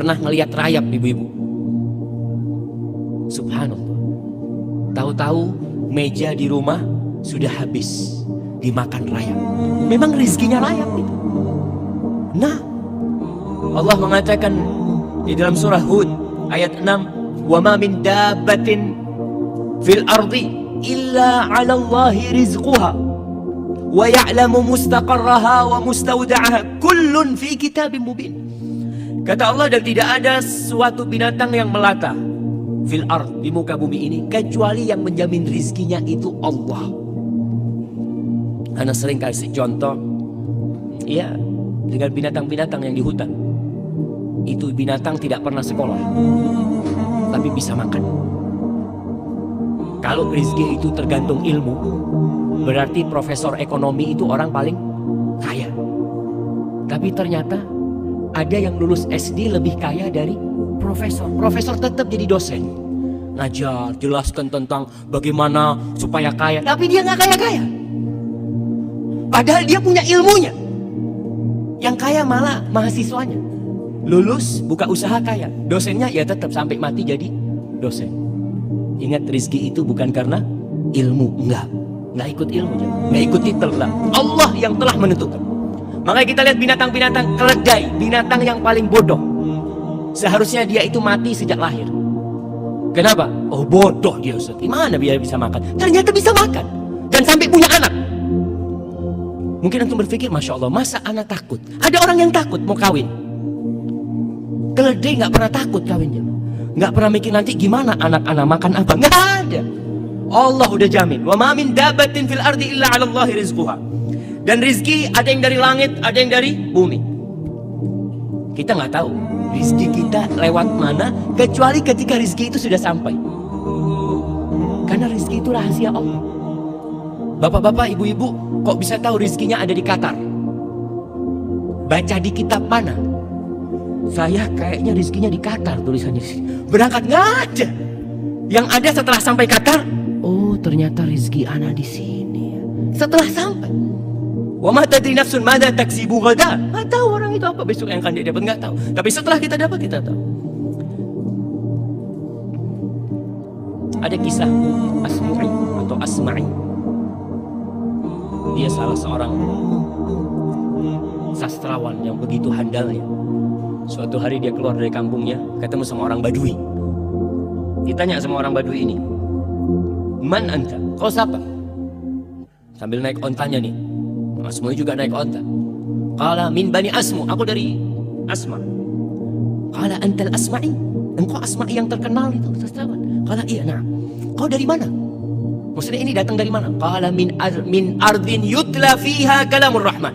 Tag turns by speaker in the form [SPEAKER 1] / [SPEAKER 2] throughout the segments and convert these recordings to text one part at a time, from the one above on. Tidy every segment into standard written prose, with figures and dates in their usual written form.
[SPEAKER 1] pernah ngelihat rayap, ibu-ibu? Subhanallah. Tahu-tahu meja di rumah sudah habis dimakan rayap. Memang rizkinya rayap itu. Nah, Allah mengatakan di dalam surah Hud ayat 6, "Wa ma min dabbatin fil ardi illa 'ala Allahi rizquha wa ya'lamu mustaqarraha wa mustawda'aha kullun fi kitabim mubin." Kata Allah, dan tidak ada suatu binatang yang melata fil ard, di muka bumi ini, kecuali yang menjamin rizkinya itu Allah. Ana sering kasih contoh, ya, dengan binatang-binatang yang di hutan. Itu binatang tidak pernah sekolah, tapi bisa makan. Kalau rizki itu tergantung ilmu, berarti profesor ekonomi itu orang paling kaya. Tapi ternyata ada yang lulus SD lebih kaya dari profesor. Profesor tetap jadi dosen, ngajar, jelaskan tentang bagaimana supaya kaya. Tapi dia nggak kaya-kaya, padahal dia punya ilmunya. Yang kaya malah mahasiswanya, lulus buka usaha kaya, dosennya ya tetap sampai mati jadi dosen. Ingat, rizki itu bukan karena ilmu, nggak ikut ilmunya, nggak ikut titel, Allah yang telah menentukan. Makanya kita lihat binatang-binatang keledai, binatang yang paling bodoh. Seharusnya dia itu mati sejak lahir. Kenapa? Oh, bodoh dia, Ustaz. Gimana biar bisa makan? Ternyata bisa makan dan sampai punya anak. Mungkin antum berpikir, Masya Allah, masa anak takut? Ada orang yang takut mau kawin. Keledai nggak pernah takut kawinnya, nggak pernah mikir nanti gimana anak-anak makan apa. Nggak ada. Allah udah jamin. Wa ma min dabbatin fil ardi illa 'ala Allahi rizquha. Dan rizki ada yang dari langit, ada yang dari bumi. Kita nggak tahu rizki kita lewat mana, kecuali ketika rizki itu sudah sampai. Karena rizki itu rahasia Allah. Bapak-bapak, ibu-ibu, kok bisa tahu rizkinya ada di Qatar? Baca di kitab mana? Saya kayaknya rizkinya di Qatar, tulisannya di sini. Berangkat nggak ada. Yang ada setelah sampai Qatar, oh ternyata rizki ana di sini. Setelah sampai, wa ma tadri nafsun madza taksibu ghadan. Nggak tahu orang itu apa besok yang akan dia dapat, nggak tahu. Tapi setelah kita dapat, kita tahu. Ada kisah Asmu'i atau Asma'i. Dia salah seorang sastrawan yang begitu handalnya. Suatu hari dia keluar dari kampungnya, ketemu sama orang Badui. Ditanya sama orang Badui ini, "Man anta?" Kau siapa? Sambil naik ontanya nih. Asmu'i juga naik onta. Qala min bani Asmu, aku dari Asma. Qala antal Asma'i, engkau Asma'i yang terkenal itu sastrawan. Qala iya, nah. Kau dari mana? Maksudnya ini datang dari mana? Qala min ardin yutla fiha kalamur rahman.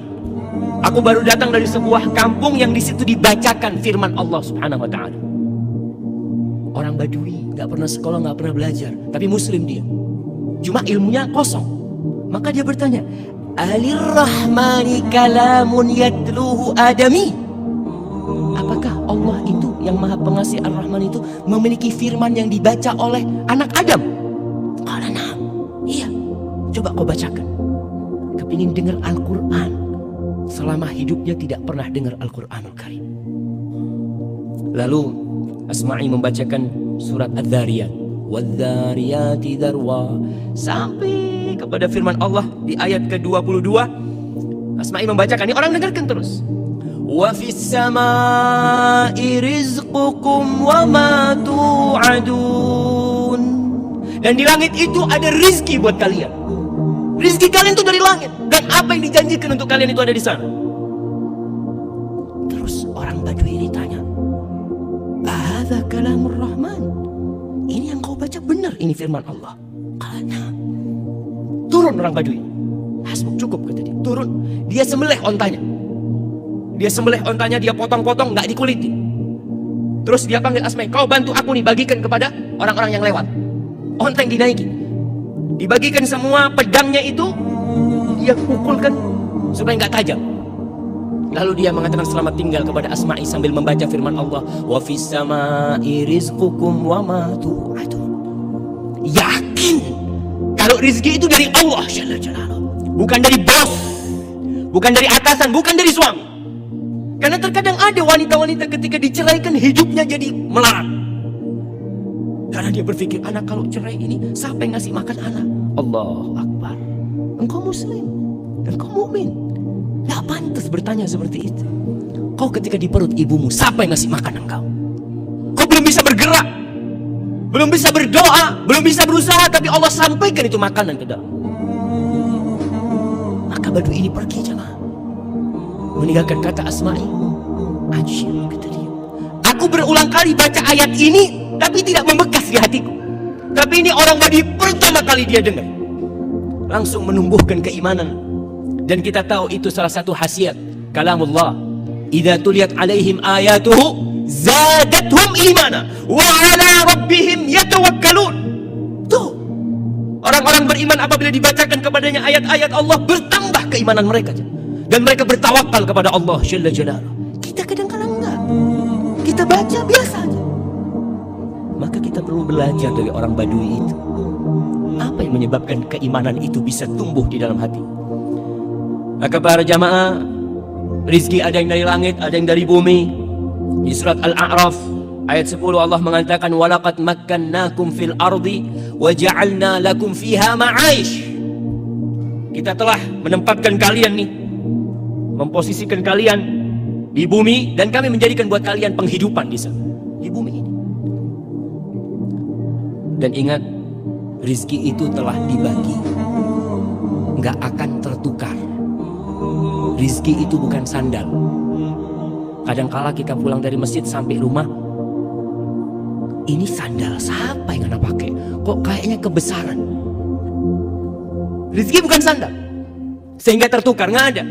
[SPEAKER 1] Aku baru datang dari sebuah kampung yang di situ dibacakan firman Allah Subhanahu wa taala. Orang Badui, nggak pernah sekolah, nggak pernah belajar, tapi muslim dia. Cuma ilmunya kosong. Maka dia bertanya, "Alirrahmani kalamun yatluhu adami?" Apakah Allah itu yang Maha Pengasih Ar-Rahman itu memiliki firman yang dibaca oleh anak Adam? Qala na'am. Iya. Coba kau bacakan. Kepingin dengar Al-Quran. Selama hidupnya tidak pernah dengar Al-Quranul Karim. Lalu Asma'i membacakan surat Adz-Dzariyat. Wadz-Dzariyati dzarwa, sampai kepada firman Allah di ayat ke-22. Asma'i membacakan, ini orang dengarkan terus. Wa fis samai rizqukum wa ma tu'adun. Dan di langit itu ada rizki buat kalian. Rizki kalian itu dari langit, dan apa yang dijanjikan untuk kalian itu ada di sana. Terus orang Badui ini tanya, "Hadza kalamur Rahman?" Ini yang kau baca benar, ini firman Allah. Karena turun orang Badui. Hasbuk, cukup kata dia. Turun, dia sembelih ontanya. Dia potong-potong, nggak dikuliti. Terus dia panggil Asma'i, "Kau bantu aku nih, bagikan kepada orang-orang yang lewat." Onta yang dinaiki, dibagikan semua, pedangnya itu dia pukulkan supaya nggak tajam. Lalu dia mengatakan selamat tinggal kepada Asma'i sambil membaca firman Allah, "Wa fis samai rizqukum wa ma tu'adun." Yakin kalau rizki itu dari Allah Jalla Jalaluhu, bukan dari bos, bukan dari atasan, bukan dari suami. Karena terkadang ada wanita-wanita ketika diceraikan hidupnya jadi melarat. Karena dia berpikir, anak kalau cerai ini siapa yang ngasih makan anak? Allahu Akbar. Engkau muslim, engkau mukmin, gak pantas bertanya seperti itu. Kau ketika di perut ibumu, siapa yang ngasih makan engkau? Kau belum bisa bergerak, belum bisa berdoa, belum bisa berusaha, tapi Allah sampaikan itu makanan ke dalam. Maka badu ini pergi jemaah, meninggalkan kata Asma'i. Ajib, kata dia. Aku berulang kali baca ayat ini, tapi tidak membekas di hatiku. Tapi ini orang Badui pertama kali dia dengar, langsung menumbuhkan keimanan. Dan kita tahu itu salah satu khasiat kalamullah. Idza tuliyat alaihim ayatuhu zadatuhum imana wa ala rabbihim yatawakkalun. Tuh, orang-orang beriman apabila dibacakan kepadanya ayat-ayat Allah, bertambah keimanan mereka, dan mereka bertawakal kepada Allah Jalla Jalaluhu. Kita kadang-kadang enggak, kita baca biasa aja. Maka kita perlu belajar dari orang Badui itu. Apa yang menyebabkan keimanan itu bisa tumbuh di dalam hati? Maka para jamaah, rizki ada yang dari langit, ada yang dari bumi. Di surat Al-A'raf ayat 10 Allah mengatakan, walaqad makkannakum fil ardi wa ja'alna lakum fiha ma'aish. Kita telah menempatkan kalian nih, memposisikan kalian di bumi, dan kami menjadikan buat kalian penghidupan di sana, di bumi ini. Dan ingat, rizki itu telah dibagi, nggak akan tertukar. Rizki itu bukan sandal. Kadangkala kita pulang dari masjid sampai rumah, ini sandal siapa yang anak pakai? Kok kayaknya kebesaran? Rizki bukan sandal, sehingga tertukar, nggak ada.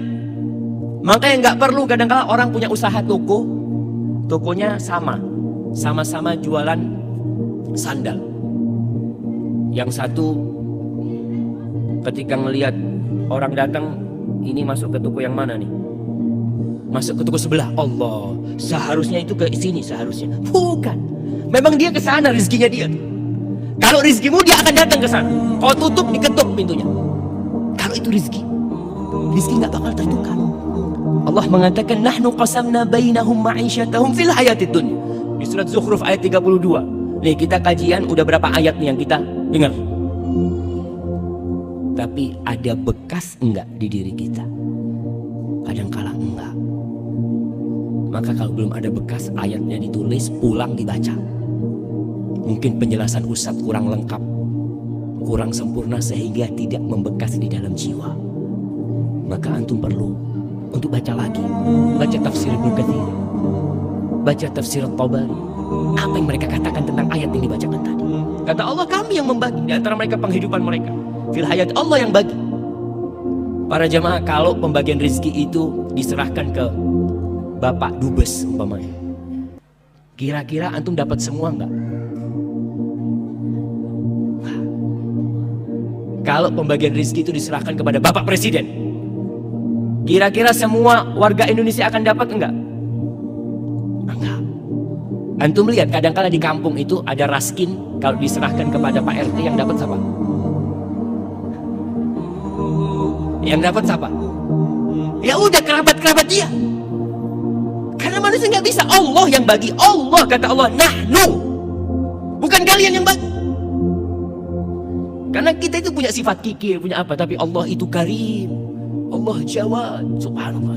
[SPEAKER 1] Makanya nggak perlu kadangkala orang punya usaha toko, tokonya sama-sama jualan sandal. Yang satu ketika ngelihat orang datang, ini masuk ke toko yang mana nih? Masuk ke toko sebelah. Allah, seharusnya itu ke sini seharusnya. Bukan. Memang dia ke sana rezekinya dia. Kalau rezekimu dia akan datang ke sana. Kau tutup, diketuk pintunya. Kalau itu rezeki, rezeki nggak bakal tertukar. Allah mengatakan, nahnu qasamna bainahum ma'isyatahum fil hayatid dunya. Di surat Zukhruf ayat 32. Nih, kita kajian udah berapa ayat nih yang kita dengar. Tapi ada bekas enggak di diri kita? Kadangkala enggak. Maka kalau belum ada bekas, ayatnya ditulis, pulang dibaca. Mungkin penjelasan Ustadz kurang lengkap, kurang sempurna, sehingga tidak membekas di dalam jiwa. Maka antum perlu untuk baca lagi, baca tafsir Ibnu Katsir, baca tafsir Tabari. Apa yang mereka katakan tentang ayat yang dibacakan tadi? Kata Allah, kami yang membagi di antara mereka penghidupan mereka. Fil hayat, Allah yang bagi. Para jamaah, kalau pembagian rezeki itu diserahkan ke Bapak Dubes umpamanya, kira-kira antum dapat semua enggak? Nah, kalau pembagian rezeki itu diserahkan kepada Bapak Presiden, kira-kira semua warga Indonesia akan dapat enggak? Enggak. Antum lihat kadang-kala di kampung itu ada raskin, kalau diserahkan kepada Pak RT yang dapat siapa? Yang dapat siapa? Ya udah, kerabat-kerabat dia. Karena manusia nggak bisa, Allah yang bagi. Allah, kata Allah, nahnu, bukan kalian yang bagi. Karena kita itu punya sifat kikir, punya apa, tapi Allah itu karim, Allah Jawad, subhanallah.